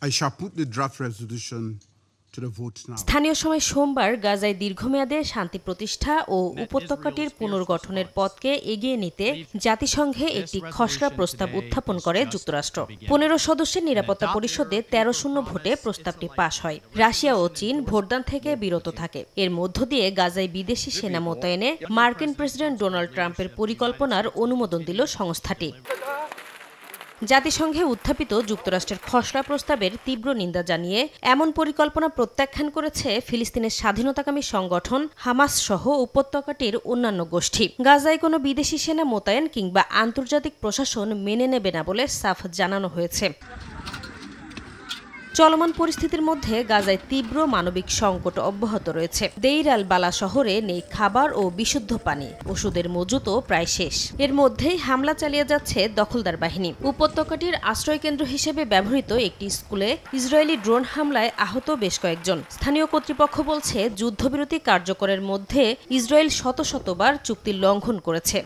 I shall put the draft resolution to the vote now. স্থানীয় সময় সোমবার গাজায় দীর্ঘমেয়াদে শান্তি প্রতিষ্ঠা ও উপত্যকাটির পুনর্গঠনের পথকে এগিয়ে নিতে জাতিসংঘে একটি খসড়া প্রস্তাব উত্থাপন করে যুক্তরাষ্ট্র। 15 সদস্যের নিরাপত্তা পরিষদে 13-0 ভোটে প্রস্তাবটি পাশ হয়। রাশিয়া ও চীন ভোটদান থেকে বিরত থাকে। এর মধ্য দিয়ে গাজায় বিদেশি সেনা মোতায়েনে মার্কিন প্রেসিডেন্ট ডোনাল্ড ট্রাম্পের পরিকল্পনার অনুমোদন দিল সংস্থাটি। জাতিসংঘে উত্থাপিত যুক্তরাষ্ট্রের খসড়া প্রস্তাবের তীব্র নিন্দা জানিয়ে এমন পরিকল্পনা প্রত্যাখ্যান করেছে ফিলিস্তিনের স্বাধীনতাকামী সংগঠন হামাস সহ উপত্যকাটির অন্যান্য গোষ্ঠী। গাজায় কোনো বিদেশি সেনা মোতায়েন কিংবা আন্তর্জাতিক প্রশাসন মেনে নেবে না বলে সাফ জানানো হয়েছে। চলমান পরিস্থিতির মধ্যে গাজায় তীব্র মানবিক সংকট অব্যাহত রয়েছে। দেইর আল বালা শহরে নেই খাবার ও বিশুদ্ধ পানি, ওষুধের মজুতও প্রায় শেষ। এর মধ্যেই হামলা চালিয়ে যাচ্ছে দখলদার বাহিনী। উপত্যকাটির আশ্রয়কেন্দ্র হিসেবে ব্যবহৃত একটি স্কুলে ইসরায়েলি ড্রোন হামলায় আহত বেশ কয়েকজন। স্থানীয় কর্তৃপক্ষ বলছে, যুদ্ধবিরতি কার্যকরের মধ্যে ইসরায়েল শতবার চুক্তি লঙ্ঘন করেছে।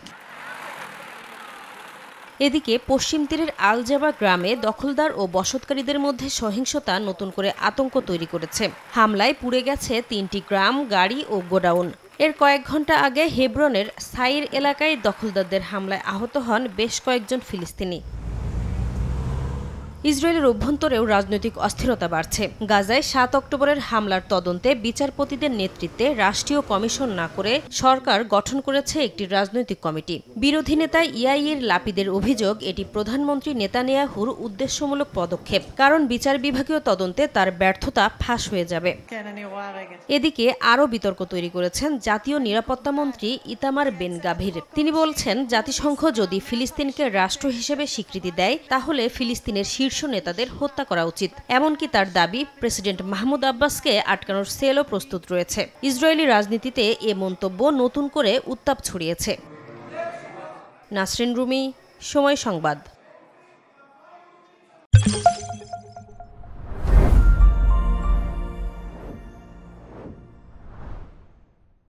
এদিকে পশ্চিম তীরের আল জাবা গ্রামে দখলদার ও বসতকারীদের মধ্যে সহিংসতা নতুন করে আতঙ্ক তৈরি করেছে। হামলায় পুড়ে গেছে 3টি গ্রাম, গাড়ি ও গোডাউন। এর কয়েক ঘণ্টা আগে হেব্রনের সাইর এলাকায় দখলদারদের হামলায় আহত হন বেশ কয়েকজন ফিলিস্তিনি। ইসরায়েলের অভ্যন্তরেও রাজনৈতিক অস্থিরতা বাড়ছে। গাজায় 7 অক্টোবরের হামলার তদন্তে বিচারপতিদের নেতৃত্বে রাষ্ট্রীয় কমিশন না করে সরকার গঠন করেছে একটি রাজনৈতিক কমিটি। বিরোধী নেতা ইয়াইর লাপিদের অভিযোগ, এটি প্রধানমন্ত্রী নেতানিয়াহুর উদ্দেশ্যমূলক পদক্ষেপ, কারণ বিচার বিভাগীয় তদন্তে তার ব্যর্থতা ফাঁস হয়ে যাবে। এদিকে আরও বিতর্ক তৈরি করেছেন জাতীয় নিরাপত্তা মন্ত্রী ইতামার বেন গাভির। তিনি বলছেন, জাতিসংঘ যদি ফিলিস্তিনকে রাষ্ট্র হিসেবে স্বীকৃতি দেয়, তাহলে ফিলিস্তিনের শীর্ষ নেতাদের হত্যা করা উচিত। এমনকি তার দাবি, প্রেসিডেন্ট মাহমুদ আব্বাসকে আটকানোর সেলও প্রস্তুত রয়েছে। ইসরায়েলি রাজনীতিতে এ মন্তব্য নতুন করে উত্তাপ ছড়িয়েছে। নাসরিন রুমি, সময় সংবাদ।